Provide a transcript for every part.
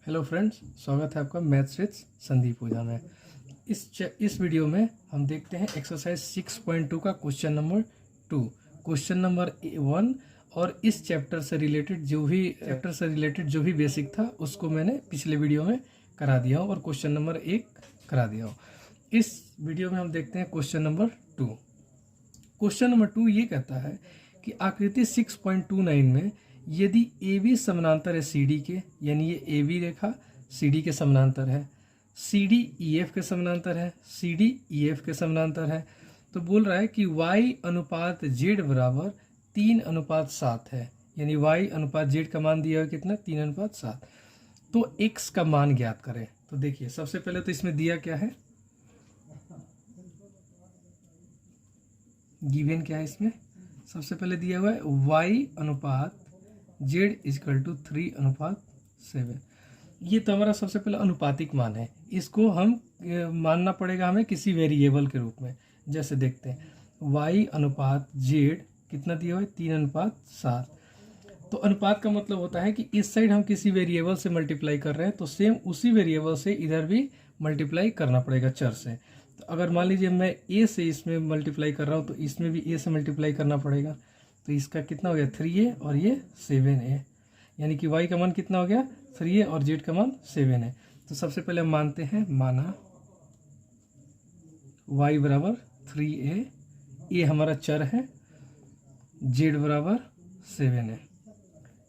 Hello friends, स्वागत है आपका मैथ्स विद संदीप ओझा में। इस वीडियो में हम देखते हैं एक्सरसाइज 6.2 का क्वेश्चन नंबर 2, क्वेश्चन नंबर 1 और इस चैप्टर से रिलेटेड जो भी बेसिक था उसको मैंने पिछले वीडियो में करा दिया हूँ और क्वेश्चन नंबर 1 करा दिया हूँ। इस वीडियो में हम देखते हैं क्वेश्चन नंबर 2। क्वेश्चन नंबर 2 ये कहता है कि आकृति 6.29 में यदि ए बी समानांतर है सी डी के, यानी ये A B Rekha C D के समानांतर है, सी डी ई एफ के समानांतर है, सी डी ई एफ के समानांतर है, तो बोल रहा है कि y अनुपात z बराबर 3:7 है, यानी y अनुपात z का मान दिया है कितना 3:7। तो x का मान ज्ञात करें। तो देखिए सबसे पहले तो इसमें दिया क्या है, गिवन क्या है इसमें, सबसे पहले दिया हुआ है y अनुपात z = 3:7। ये तो हमारा सबसे पहले अनुपातिक मान है, इसको हम मानना पड़ेगा हमें किसी वेरिएबल के रूप में। जैसे देखते हैं y अनुपात z कितना दिया हुआ है 3:7। तो अनुपात का मतलब होता है कि इस साइड हम किसी वेरिएबल से मल्टीप्लाई कर रहे हैं तो सेम उसी वेरिएबल से इधर भी मल्टीप्लाई करना पड़ेगा चर से। तो अगर मान लीजिए मैं a से इसमें मल्टीप्लाई कर रहा हूँ तो इसमें भी a से मल्टीप्लाई करना पड़ेगा। तो इसका कितना हो गया 3a और ये 7a, यानी कि y का मान कितना हो गया 3a और z का मान 7 है। तो सबसे पहले हम मानते हैं, माना y बराबर 3a, a हमारा चर है, z बराबर 7 है।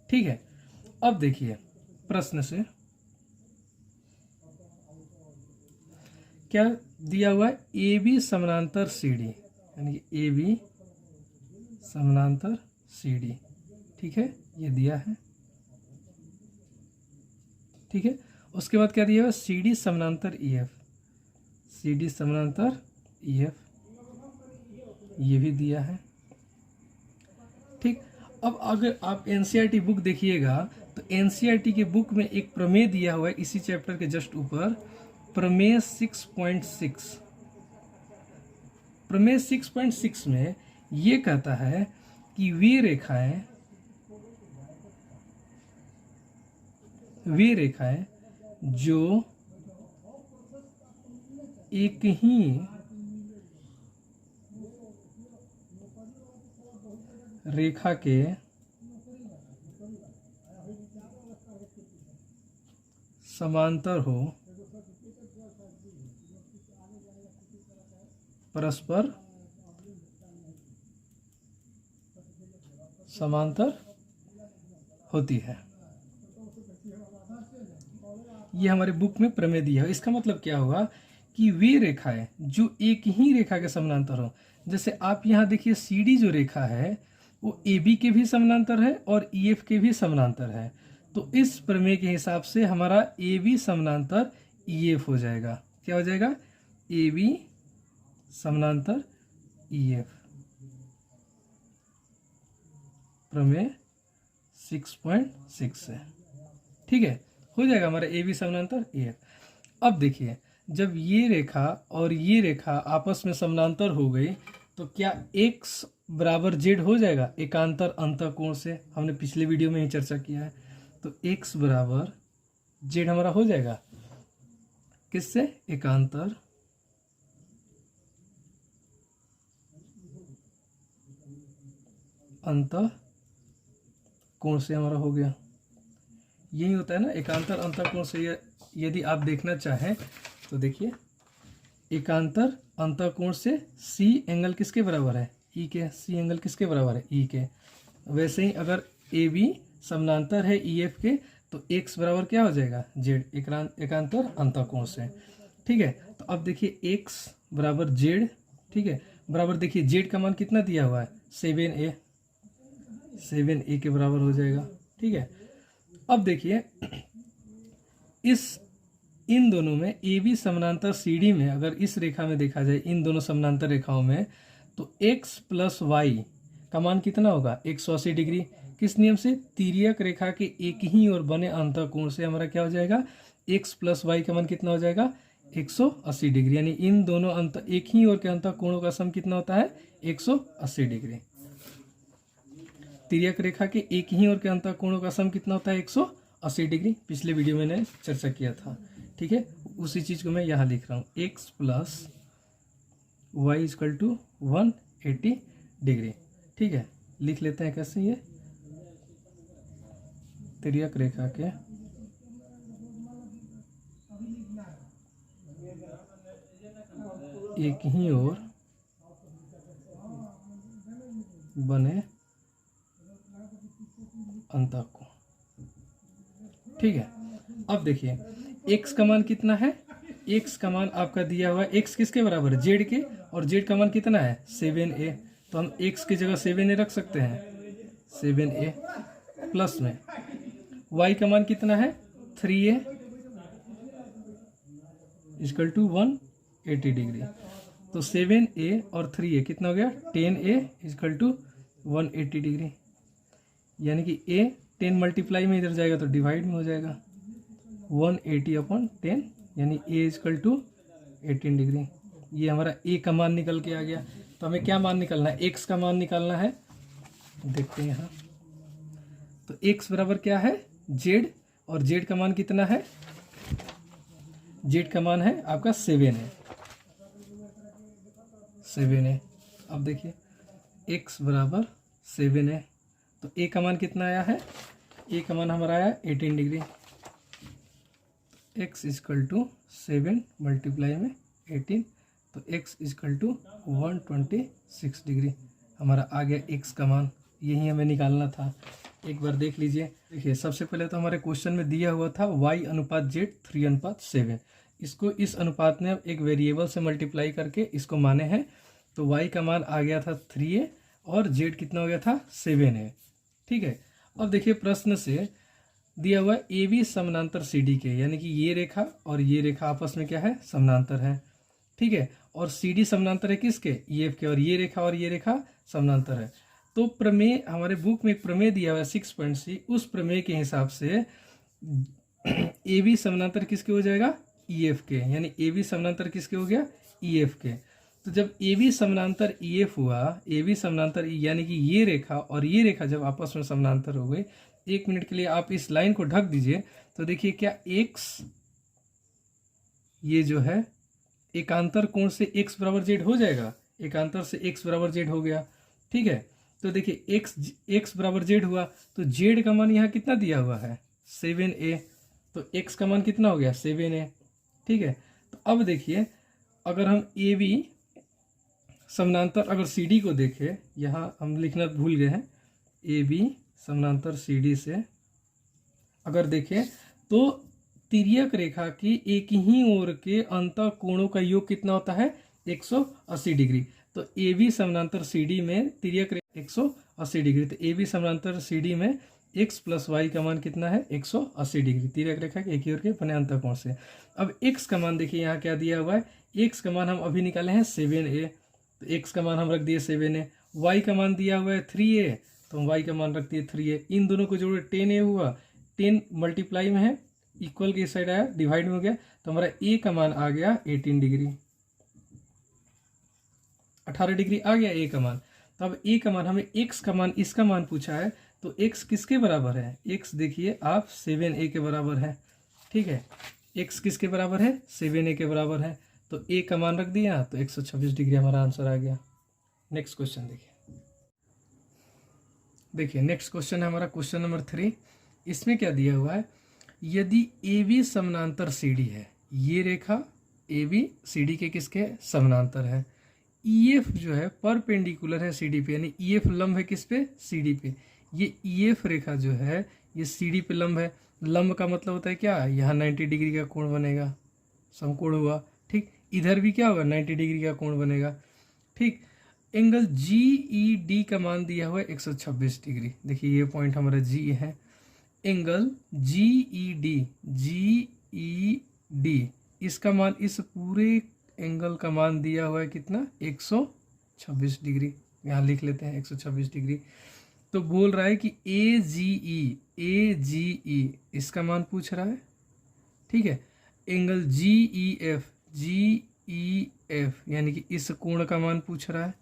ठीक है, अब देखिए प्रश्न से क्या दिया हुआ है, ए बी समानांतर सी डी, यानी कि ए बी समानांतर सी डी। ठीक है, ये दिया है। ठीक है, उसके बाद क्या दिया हुआ है, सी डी समानांतर ई एफ, सी डी समानांतर ई एफ, ये भी दिया है। ठीक, अब अगर आप एनसीईआरटी बुक देखिएगा तो एनसीईआरटी के बुक में एक प्रमेय दिया हुआ है इसी चैप्टर के जस्ट ऊपर, प्रमेय 6.6। प्रमेय 6.6 में ये कहता है कि वे रेखाएं जो एक ही रेखा के समांतर हो, परस्पर समांतर होती है। ये हमारे बुक में प्रमेय दिया है। इसका मतलब क्या होगा कि वे रेखाएं जो एक ही रेखा के समानांतर हो, जैसे आप यहाँ देखिए सी डी जो रेखा है वो ए बी के भी समानांतर है और ई एफ के भी समानांतर है। तो इस प्रमेय के हिसाब से हमारा ए बी समानांतर ई एफ हो जाएगा। क्या हो जाएगा, ए बी समानांतर ई एफ, प्रमेय 6.6 से। ठीक है, हो जाएगा हमारा ए बी समानांतर ए एफ। अब देखिए जब ये रेखा और ये रेखा आपस में समानांतर हो गई तो क्या x बराबर z हो जाएगा एकांतर अंतःकोण से, हमने पिछले वीडियो में ही चर्चा किया है। तो x बराबर z हमारा हो जाएगा किससे, एकांतर अंतःकोण से हमारा हो गया। यही होता है ना एकांतर अंतःकोण से। यदि आप देखना चाहें तो देखिए एकांतर अंतःकोण से C एंगल किसके बराबर है, E के। C एंगल किसके बराबर है, E के। वैसे ही अगर AB समानांतर है EF के तो x बराबर क्या हो जाएगा, Z, एकांतर अंतःकोण से। ठीक है, तो अब देखिए x बराबर Z, ठीक है, बराबर देखिए Z का मान कितना दिया हुआ है 7a, 7a के बराबर हो जाएगा। ठीक है, अब देखिए इन दोनों में ए बी समानांतर सी डी में अगर इस रेखा में देखा जाए, इन दोनों समानांतर रेखाओं में, तो x प्लस वाई का मान कितना होगा 180 डिग्री। किस नियम से, तिर्यक रेखा के एक ही ओर बने अंतःकोण से हमारा क्या हो जाएगा, x प्लस वाई का मान कितना हो जाएगा 180 डिग्री, यानी इन दोनों एक ही ओर के अंतःकोणों का सम कितना होता है 180 डिग्री। तिर्यक रेखा के एक ही ओर के अंतःकोणों का सम कितना होता है 80 डिग्री पिछले वीडियो में मैंने चर्चा किया था, ठीक है। उसी चीज़ को मैं यहाँ लिख रहा हूँ, x plus y equal to 180 degree, ठीक है। लिख लेते हैं कैसे, ये तिर्यक रेखा के एक ही ओर बने अंतःकोण, ठीक है। अब देखिए x का मान कितना है, x का मान आपका दिया हुआ है, x किसके बराबर है, z के, और z का मान कितना है 7a, तो हम x की जगह 7a रख सकते हैं, 7a प्लस में y का मान कितना है 3a इक्वल टू 180 डिग्री, तो 7a और 3a कितना हो गया 10a इक्वल टू 180 डिग्री, यानी कि a 10 मल्टीप्लाई में इधर जाएगा तो डिवाइड में हो जाएगा, 180 अपॉन 10 यानी a इक्वल टू 18 डिग्री। ये हमारा a का मान निकल के आ गया। तो हमें क्या मान निकालना है, x का मान निकालना है, देखते हैं यहाँ। तो x बराबर क्या है z, और z का मान कितना है, z का मान है आपका 7 है। अब देखिए x बराबर 7 है, तो a का मान कितना आया है, a का मान हमारा आया 18 degree, x equal to 7 multiply में 18, तो x इजकल टू 126 डिग्री हमारा आ गया x का मान। यही हमें निकालना था, एक बार देख लीजिए। देखिए सबसे पहले तो हमारे क्वेश्चन में दिया हुआ था y अनुपात z 3:7, इसको इस अनुपात में अब एक वेरिएबल से मल्टीप्लाई करके इसको माने हैं, तो y का मान आ गया था 3a और z कितना हो गया था 7a, ठीक है। अब देखिए प्रश्न से दिया हुआ ए बी समानांतर सी डी के, यानी कि ये रेखा और ये रेखा आपस में क्या है समानांतर है, ठीक है, और सी डी समानांतर है किसके ई एफ के, और ये रेखा समानांतर है। तो प्रमेय हमारे बुक में एक प्रमेय दिया हुआ है 6.c, उस प्रमेय के हिसाब से ए बी समानांतर किसके हो जाएगा ई एफ के, यानी ए बी समानांतर किसके हो गया ई एफ के। तो जब ए बी समानांतर ई एफ हुआ, ए बी समानांतर यानी कि ये रेखा और ये रेखा जब आपस में समानांतर हो गई, 1 मिनट के लिए आप इस लाइन को ढक दीजिए, तो देखिए क्या x ये जो है एकांतर कोण से x बराबर z हो जाएगा, एकांतर से x बराबर z हो गया, ठीक है। तो देखिए x बराबर z हुआ, तो z का मान यहाँ कितना दिया हुआ है 7a, तो x का मान कितना हो गया 7a, ठीक है। तो अब देखिए अगर हम ए बी समानांतर अगर सी डी को देखें, यहाँ हम लिखना भूल गए हैं, ए बी समानांतर सी डी से अगर देखें तो तिर्यक रेखा की एक ही ओर के अंतः कोणों का योग कितना होता है 180 डिग्री। तो ए बी समानांतर सी डी में तिर्यक रेखा 180 डिग्री, तो ए बी समानांतर सी डी में x प्लस वाई का मान कितना है 180 डिग्री, तिर्यक रेखा के एक ही ओर के बने अंतः कोण से। अब x का मान देखिए यहाँ क्या दिया हुआ है, x का मान हम अभी निकाले हैं 7a, तो x का मान हम रख दिए 7a, y का मान दिया हुआ है 3a, तो हम y का मान रख दिए 3a, इन दोनों को जोड़े 10a हुआ, 10 मल्टीप्लाई में है, इक्वल के साइड आया डिवाइड में हो गया, तो हमारा a का मान आ गया 18 डिग्री, 18 डिग्री आ गया a का मान। तो अब a का मान हमें x का मान इसका मान पूछा है, तो x किसके बराबर है, x देखिए आप 7a के बराबर है, ठीक है, x किसके बराबर है 7a के बराबर है, तो a का मान रख दिया तो 126 डिग्री हमारा आंसर आ गया। नेक्स्ट क्वेश्चन देखिए नेक्स्ट क्वेश्चन है हमारा क्वेश्चन नंबर 3। इसमें क्या दिया हुआ है, यदि ए बी समानांतर सी डी है, ये रेखा ए बी सी डी के किसके समानांतर है, ई एफ जो है परपेंडिकुलर है सी डी पे, यानी ई एफ लंब है किस पे सी डी पे, ये ई एफ रेखा जो है ये सी डी पे लंब है, लंब का मतलब होता है क्या, यहाँ 90 डिग्री का कोण बनेगा, समकोण हुआ, ठीक, इधर भी क्या होगा 90 डिग्री का कोण बनेगा, ठीक। एंगल जी ई डी का मान दिया हुआ है 126 डिग्री, देखिए ये पॉइंट हमारा जी है, एंगल जी ई डी इसका मान, इस पूरे एंगल का मान दिया हुआ है कितना 126 डिग्री, यहाँ लिख लेते हैं 126 डिग्री। तो बोल रहा है कि ए जी ई इसका मान पूछ रहा है, ठीक है, एंगल जी ई एफ यानी कि इस कोण का मान पूछ रहा है,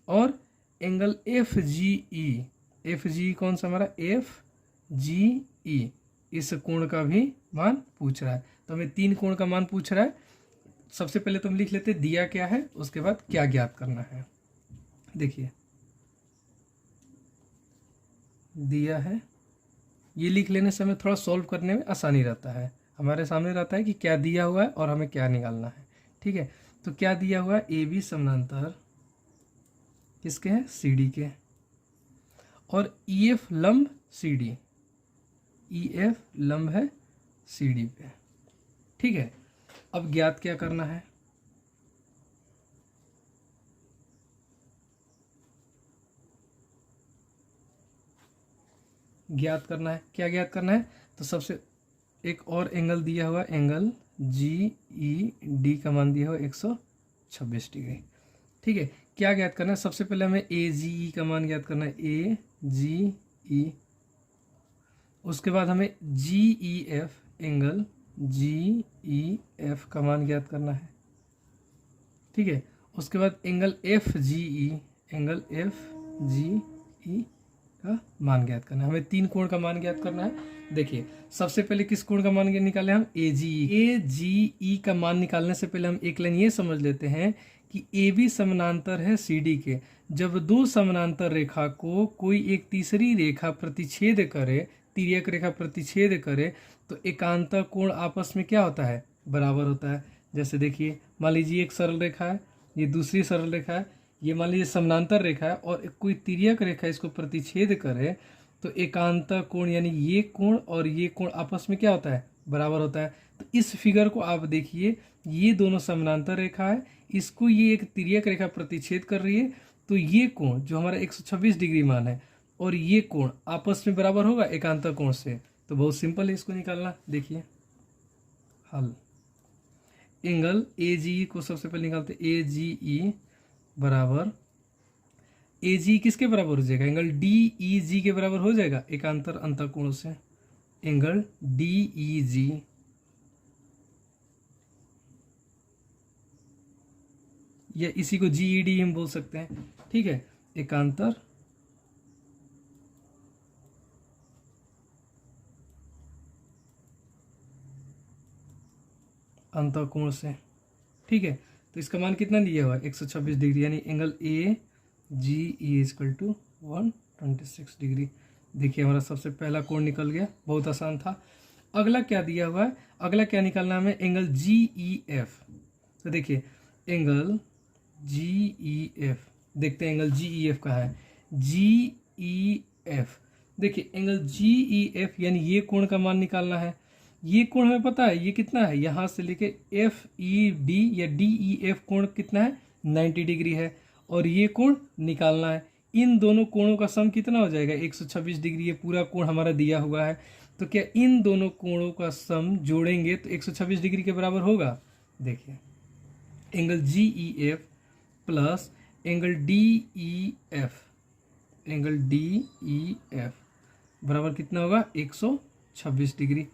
और एंगल एफ जी ई कौन सा हमारा एफ जी ई इस कोण का भी मान पूछ रहा है। तो हमें 3 कोण का मान पूछ रहा है। सबसे पहले तो हम लिख लेते दिया क्या है, उसके बाद क्या ज्ञात करना है। देखिए दिया है, ये लिख लेने से हमें थोड़ा सॉल्व करने में आसानी रहता है। हमारे सामने रहता है कि क्या दिया हुआ है और हमें क्या निकालना है। ठीक है, तो क्या दिया हुआ है, ए बी समानांतर किसके हैं, सी डी के, और ई एफ लंब सी डी, ई एफ लंब है सी डी पे। ठीक है, अब ज्ञात क्या करना है, ज्ञात करना है, क्या ज्ञात करना है, तो सबसे एक और एंगल दिया हुआ, एंगल जी ई डी का मान दिया हुआ 126 डिग्री। ठीक है, क्या ज्ञात करना है, सबसे पहले हमें ए जी ई का मान ज्ञात करना है, ए जी ई। उसके बाद हमें G E F, angle G E F का मान ज्ञात करना है। ठीक है, उसके बाद angle F G E, angle F G E का मान ज्ञात करना है। हमें 3 कोण का मान ज्ञात करना है। देखिए सबसे पहले किस कोण का मान निकाले हम, ए जी ई का मान निकालने से पहले हम एक लाइन ये समझ लेते हैं कि ए बी समानांतर है सी डी के। जब 2 समानांतर रेखा को कोई एक तीसरी रेखा प्रतिच्छेद करे, तिर्यक रेखा प्रतिच्छेद करे, तो एकांतर कोण आपस में क्या होता है, बराबर होता है। जैसे देखिए मान लीजिए एक सरल रेखा है, ये दूसरी सरल रेखा है, ये मान लीजिए समानांतर रेखा है और कोई तिर्यक रेखा इसको प्रतिच्छेद करे, तो एकांतर कोण यानी ये कोण और ये कोण आपस में क्या होता है, बराबर होता है। तो इस फिगर को आप देखिए, ये दोनों समानांतर रेखा है, इसको ये एक तिर्यक रेखा प्रतिच्छेद कर रही है, तो ये कोण जो हमारा 126 डिग्री मान है और ये कोण आपस में बराबर होगा एकांतर कोण से। तो बहुत सिंपल है इसको निकालना। देखिए हल, एंगल ए जी ई को सबसे पहले निकालते, ए जी ई बराबर, ए जी किसके बराबर हो जाएगा, एंगल डी ई जी के बराबर हो जाएगा एकांतर अंतःकोण से, एंगल डी ई जी या इसी को जी ई डी हम बोल सकते हैं। ठीक है, एकांतर अंतःकोण से। ठीक है, तो इसका मान कितना दिया हुआ है, 126 डिग्री, यानी angle A G E equal to 126 degree. देखिए हमारा सबसे पहला कोण निकल गया, बहुत आसान था। अगला क्या दिया हुआ है, अगला क्या निकालना है हमें, एंगल जी ई एफ। तो देखिए एंगल जी ई एफ, देखते हैं एंगल जी ई एफ का है, जी ई एफ। देखिए एंगल जी ई एफ यानी ये कोण का मान निकालना है। ये कोण हमें पता है ये कितना है, यहाँ से लेके एफ ई डी या डी ई एफ कोण कितना है, 90 डिग्री है, और ये कोण निकालना है। इन दोनों कोणों का सम कितना हो जाएगा, 126 डिग्री। ये पूरा कोण हमारा दिया हुआ है, तो क्या इन दोनों कोणों का सम जोड़ेंगे तो 126 डिग्री के बराबर होगा। देखिए angle G E F plus angle D E F, angle D E F बराबर कितना होगा, 126 डिग्री।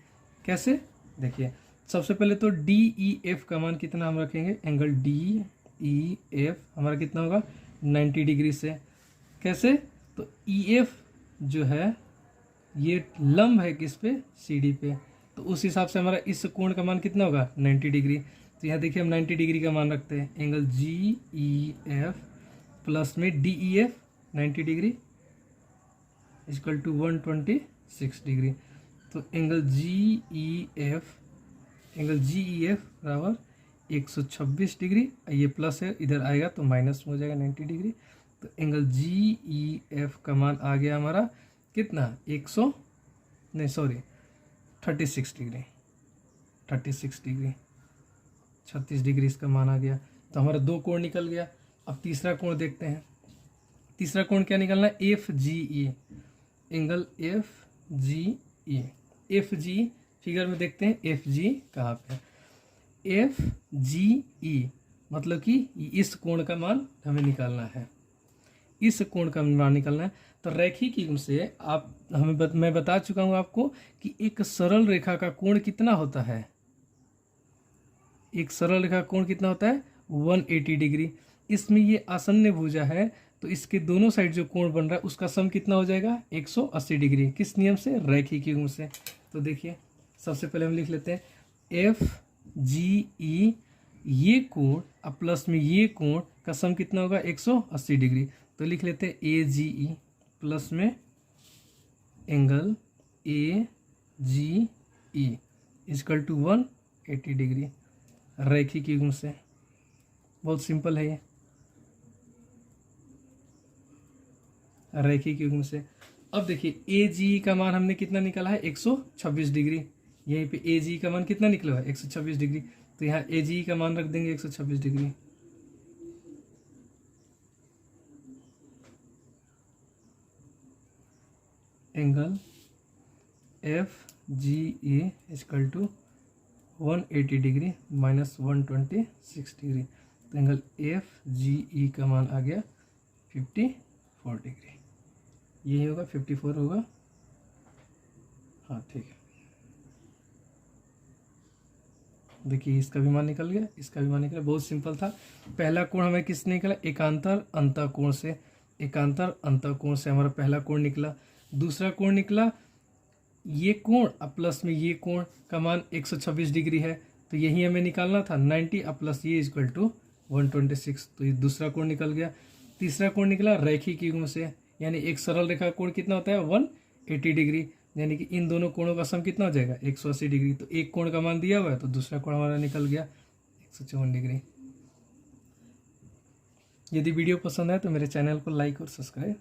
कैसे, देखिए सबसे पहले तो डी ई एफ का मान कितना हम रखेंगे, एंगल डी ई एफ हमारा कितना होगा, 90 डिग्री से। कैसे, तो ई एफ जो है ये लंब है किस पे, सी डी पे, तो उस हिसाब से हमारा इस कोण का मान कितना होगा, 90 डिग्री। तो यहाँ देखिए हम 90 डिग्री का मान रखते हैं, angle G E F plus में D E F 90 degree equal to 126 degree. तो angle G E F, angle G E F बराबर 126 डिग्री, ये प्लस है इधर आएगा तो माइनस हो जाएगा 90 डिग्री। तो एंगल जी ई एफ का मान आ गया हमारा कितना, 36 डिग्री, 36 डिग्री, 36 डिग्री इसका मान आ गया। तो हमारा 2 कोण निकल गया। अब तीसरा कोण देखते हैं, तीसरा कोण क्या निकलना है, F G E, angle F G E. F G figure में देखते हैं एफ जी कहाँ पे है, एफ जी ई मतलब कि इस कोण का मान हमें निकालना है, इस कोण का मान निकालना है। तो रैखिक युग्म से आप मैं बता चुका हूँ आपको कि एक सरल रेखा का कोण कितना होता है, एक सरल रेखा कोण कितना होता है, 180 डिग्री। इसमें ये आसन्न भुजा है, तो इसके दोनों साइड जो कोण बन रहा है उसका सम कितना हो जाएगा, 180 डिग्री। किस नियम से, रैखिक युग्म से। तो देखिए सबसे पहले हम लिख लेते हैं FGE, ये कोण अब प्लस में ये कोण का सम कितना होगा 180 डिग्री। तो लिख लेते हैं AGE प्लस में angle AGE equal to 180 degree, रैखिक युग्म से। बहुत सिंपल है ये, रैखिक युग्म से। अब देखिए AGE का मान हमने कितना निकाला है 126 डिग्री। यहीं पे AGE का मान कितना निकला है 126 डिग्री, तो यहाँ AGE का मान रख देंगे 126 degree. Angle FGE equal to 180 degree minus 126 degree, तो एंगल FGE का मान आ गया 54 डिग्री। यही होगा 54 होगा, हाँ ठीक है। देखिए इसका भी मान निकल गया, इसका भी मान निकला। बहुत सिंपल था। पहला कोण हमें किसने निकला, एकांतर अंतःकोण से, एकांतर अंतःकोण से हमारा पहला कोण निकला। दूसरा कोण निकला ये कोण अब प्लस में ये कोण का मान 126 डिग्री है, तो यही हमें निकालना था 90 अब प्लस ये इक्वल टू 126, तो ये दूसरा कोण निकल गया। तीसरा कोण निकला रैखिक युग्म से, यानी एक सरल रेखा कोण कितना होता है 180 डिग्री, यानी कि इन दोनों कोणों का सम कितना हो जाएगा 180 डिग्री। तो एक कोण का मान दिया हुआ है तो दूसरा कोण हमारा निकल गया 154 डिग्री। यदि वीडियो पसंद आए तो मेरे चैनल को लाइक और सब्सक्राइब